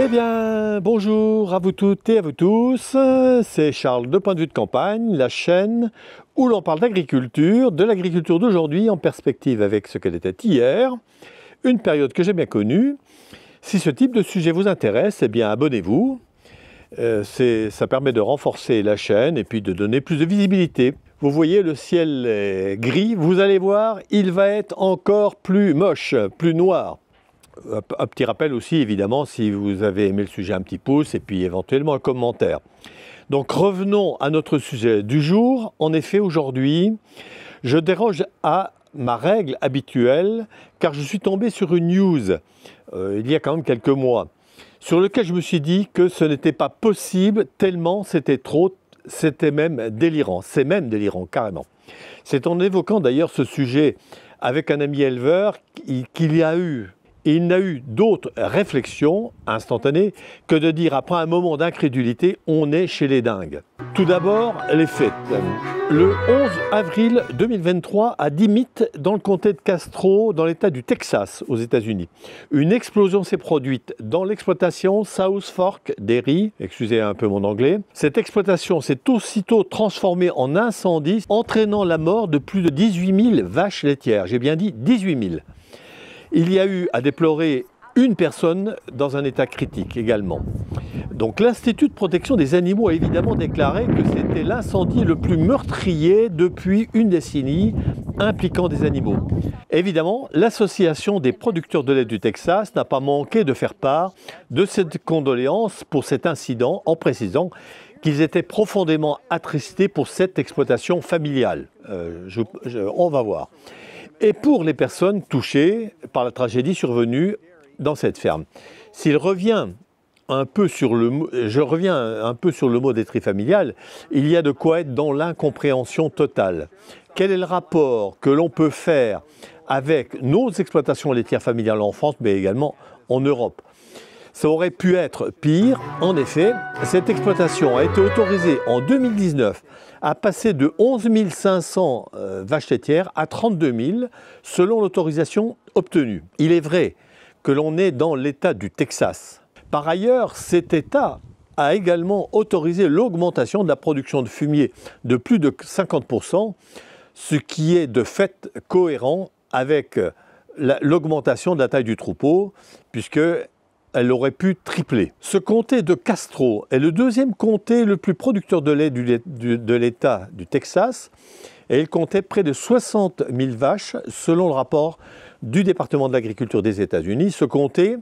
Eh bien, bonjour à vous toutes et à vous tous, c'est Charles de Point de vue de campagne, la chaîne où l'on parle d'agriculture, de l'agriculture d'aujourd'hui en perspective avec ce qu'elle était hier, une période que j'ai bien connue. Si ce type de sujet vous intéresse, eh bien abonnez-vous, ça permet de renforcer la chaîne et puis de donner plus de visibilité. Vous voyez, le ciel est gris, vous allez voir, il va être encore plus moche, plus noir. Un petit rappel aussi, évidemment, si vous avez aimé le sujet, un petit pouce et puis éventuellement un commentaire. Donc revenons à notre sujet du jour. En effet, aujourd'hui, je déroge à ma règle habituelle car je suis tombé sur une news il y a quand même quelques mois sur lequel je me suis dit que ce n'était pas possible tellement c'était trop, c'était même délirant. C'est même délirant, carrément. C'est en évoquant d'ailleurs ce sujet avec un ami éleveur qu'il y a eu. Et il n'a eu d'autres réflexions instantanées que de dire après un moment d'incrédulité, on est chez les dingues. Tout d'abord, les faits. Le 11 avril 2023, à Dimmitt, dans le comté de Castro, dans l'État du Texas, aux États-Unis, une explosion s'est produite dans l'exploitation South Fork Dairy, excusez un peu mon anglais. Cette exploitation s'est aussitôt transformée en incendie, entraînant la mort de plus de 18 000 vaches laitières. J'ai bien dit 18 000. Il y a eu à déplorer une personne dans un état critique également. Donc l'Institut de protection des animaux a évidemment déclaré que c'était l'incendie le plus meurtrier depuis une décennie impliquant des animaux. Évidemment, l'Association des producteurs de lait du Texas n'a pas manqué de faire part de cette condoléance pour cet incident en précisant qu'ils étaient profondément attristés pour cette exploitation familiale. On va voir. Et pour les personnes touchées par la tragédie survenue dans cette ferme. Je reviens un peu sur le mot détruit familial, il y a de quoi être dans l'incompréhension totale. Quel est le rapport que l'on peut faire avec nos exploitations laitières familiales en France, mais également en Europe? Ça aurait pu être pire. En effet, cette exploitation a été autorisée en 2019 à passer de 11 500 vaches laitières à 32 000 selon l'autorisation obtenue. Il est vrai que l'on est dans l'État du Texas. Par ailleurs, cet État a également autorisé l'augmentation de la production de fumier de plus de 50%, ce qui est de fait cohérent avec l'augmentation de la taille du troupeau, puisque elle aurait pu tripler. Ce comté de Castro est le deuxième comté le plus producteur de lait de l'État du Texas et il comptait près de 60 000 vaches selon le rapport du département de l'agriculture des États-Unis. Ce comté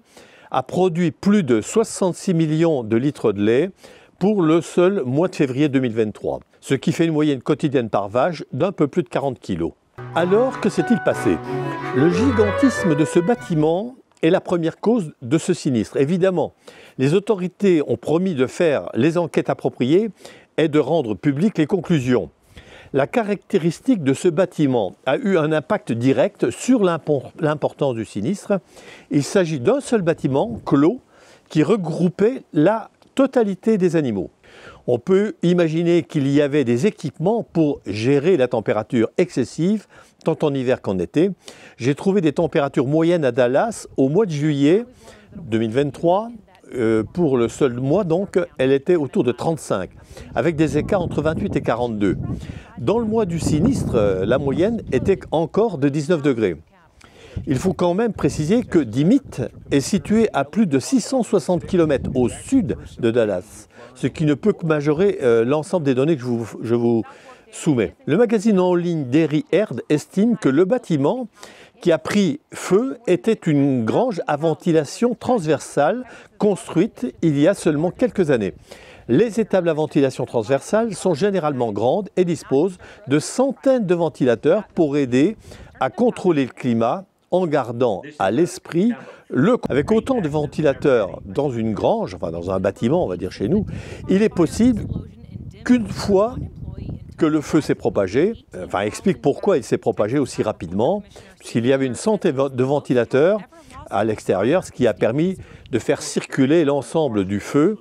a produit plus de 66 millions de litres de lait pour le seul mois de février 2023, ce qui fait une moyenne quotidienne par vache d'un peu plus de 40 kilos. Alors, que s'est-il passé? Le gigantisme de ce bâtiment est la première cause de ce sinistre. Évidemment, les autorités ont promis de faire les enquêtes appropriées et de rendre publiques les conclusions. La caractéristique de ce bâtiment a eu un impact direct sur l'importance du sinistre. Il s'agit d'un seul bâtiment clos qui regroupait la totalité des animaux. On peut imaginer qu'il y avait des équipements pour gérer la température excessive, tant en hiver qu'en été. J'ai trouvé des températures moyennes à Dallas au mois de juillet 2023. Pour le seul mois, donc, elle était autour de 35, avec des écarts entre 28 et 42. Dans le mois du sinistre, la moyenne était encore de 19 degrés. Il faut quand même préciser que Dimmitt est situé à plus de 660 km au sud de Dallas, ce qui ne peut que majorer l'ensemble des données que je vous soumets. Le magazine en ligne Dairy Herd estime que le bâtiment qui a pris feu était une grange à ventilation transversale construite il y a seulement quelques années. Les étables à ventilation transversale sont généralement grandes et disposent de centaines de ventilateurs pour aider à contrôler le climat en gardant à l'esprit avec autant de ventilateurs dans une grange, enfin dans un bâtiment, on va dire chez nous, il est possible qu'une fois que le feu s'est propagé, explique pourquoi il s'est propagé aussi rapidement, puisqu'il y avait une centaine de ventilateurs à l'extérieur, ce qui a permis de faire circuler l'ensemble du feu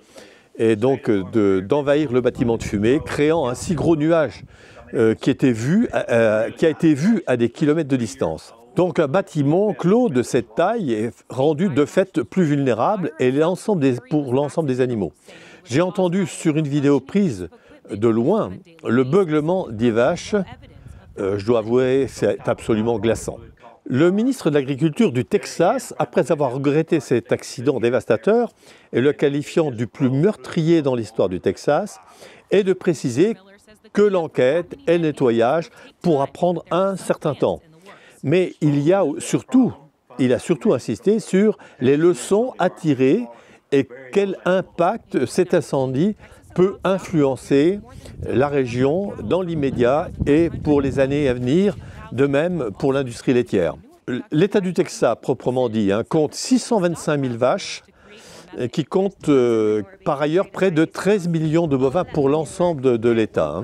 et donc d'envahir le bâtiment de fumée, créant un si gros nuage qui a été vu à des kilomètres de distance. Donc un bâtiment clos de cette taille est rendu de fait plus vulnérable et pour l'ensemble des animaux. J'ai entendu sur une vidéo prise de loin le beuglement des vaches. Je dois avouer, c'est absolument glaçant. Le ministre de l'Agriculture du Texas, après avoir regretté cet accident dévastateur et le qualifiant du plus meurtrier dans l'histoire du Texas, est de préciser que l'enquête et le nettoyage pourra prendre un certain temps. Mais il a surtout insisté sur les leçons à tirer et quel impact cet incendie peut influencer la région dans l'immédiat et pour les années à venir, de même pour l'industrie laitière. L'État du Texas, proprement dit, compte 625 000 vaches, qui compte par ailleurs près de 13 millions de bovins pour l'ensemble de l'État.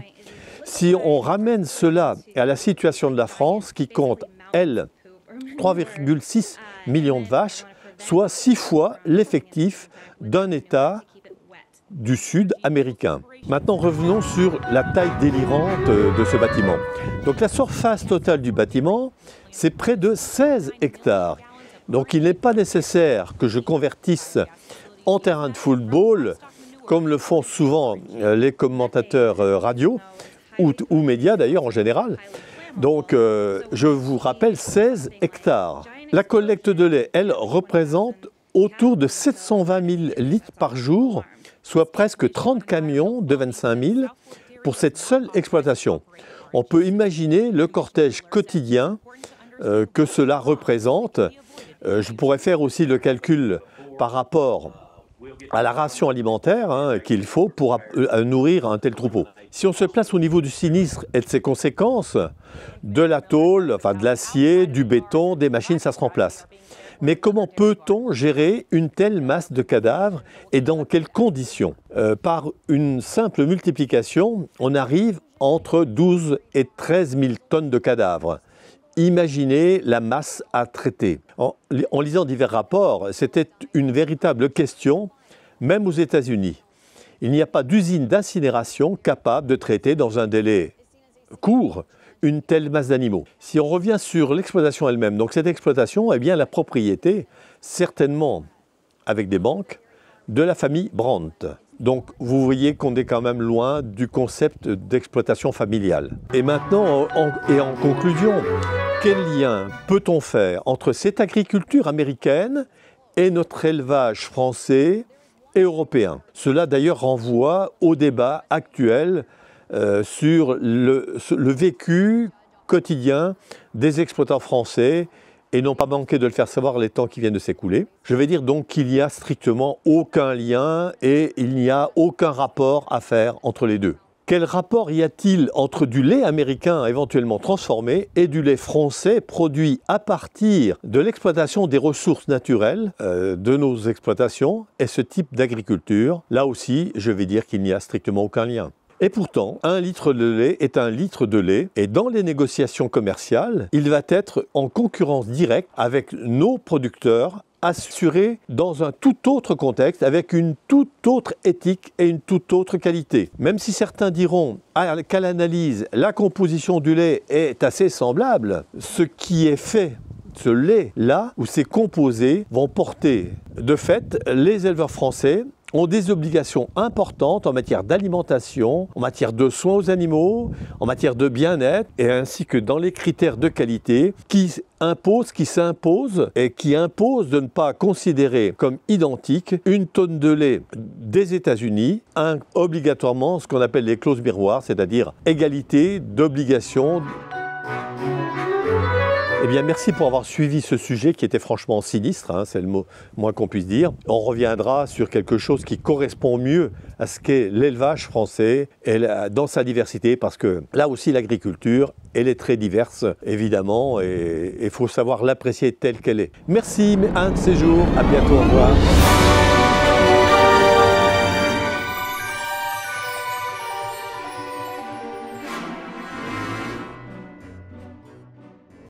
Si on ramène cela à la situation de la France, qui compte, elle, 3,6 millions de vaches, soit 6 fois l'effectif d'un État du Sud américain. Maintenant, revenons sur la taille délirante de ce bâtiment. Donc la surface totale du bâtiment, c'est près de 16 hectares. Donc il n'est pas nécessaire que je convertisse en terrain de football, comme le font souvent les commentateurs radio, ou médias d'ailleurs en général. Donc je vous rappelle 16 hectares. La collecte de lait, elle, représente autour de 720 000 litres par jour, soit presque 30 camions de 25 000 pour cette seule exploitation. On peut imaginer le cortège quotidien que cela représente. Je pourrais faire aussi le calcul par rapport à la ration alimentaire qu'il faut pour nourrir un tel troupeau. Si on se place au niveau du sinistre et de ses conséquences, de la tôle, enfin de l'acier, du béton, des machines, ça se remplace. Mais comment peut-on gérer une telle masse de cadavres et dans quelles conditions ? Par une simple multiplication, on arrive entre 12 et 13 000 tonnes de cadavres. Imaginez la masse à traiter. En lisant divers rapports, c'était une véritable question, même aux États-Unis. Il n'y a pas d'usine d'incinération capable de traiter dans un délai court une telle masse d'animaux. Si on revient sur l'exploitation elle-même, donc cette exploitation est bien la propriété, certainement avec des banques, de la famille Brandt. Donc vous voyez qu'on est quand même loin du concept d'exploitation familiale. Et maintenant, en conclusion, quel lien peut-on faire entre cette agriculture américaine et notre élevage français et européen? Cela d'ailleurs renvoie au débat actuel sur le vécu quotidien des exploitants français et n'ont pas manqué de le faire savoir les temps qui viennent de s'écouler. Je vais dire donc qu'il n'y a strictement aucun lien et il n'y a aucun rapport à faire entre les deux. Quel rapport y a-t-il entre du lait américain éventuellement transformé et du lait français produit à partir de l'exploitation des ressources naturelles de nos exploitations et ce type d'agriculture? Là aussi, je vais dire qu'il n'y a strictement aucun lien. Et pourtant, 1 litre de lait est 1 litre de lait et dans les négociations commerciales, il va être en concurrence directe avec nos producteurs assurés dans un tout autre contexte, avec une toute autre éthique et une toute autre qualité. Même si certains diront qu'à l'analyse, la composition du lait est assez semblable, ce qui est fait, ce lait-là, ou ces composés, vont porter de fait les éleveurs français ont des obligations importantes en matière d'alimentation, en matière de soins aux animaux, en matière de bien-être, et ainsi que dans les critères de qualité qui s'imposent et qui imposent de ne pas considérer comme identique une tonne de lait des États-Unis, obligatoirement ce qu'on appelle les clauses miroirs, c'est-à-dire égalité d'obligation. Eh bien, merci pour avoir suivi ce sujet qui était franchement sinistre, c'est le moins qu'on puisse dire. On reviendra sur quelque chose qui correspond mieux à ce qu'est l'élevage français et dans sa diversité, parce que là aussi l'agriculture, elle est très diverse, évidemment, et il faut savoir l'apprécier telle qu'elle est. Merci, un de ces jours, à bientôt, au revoir.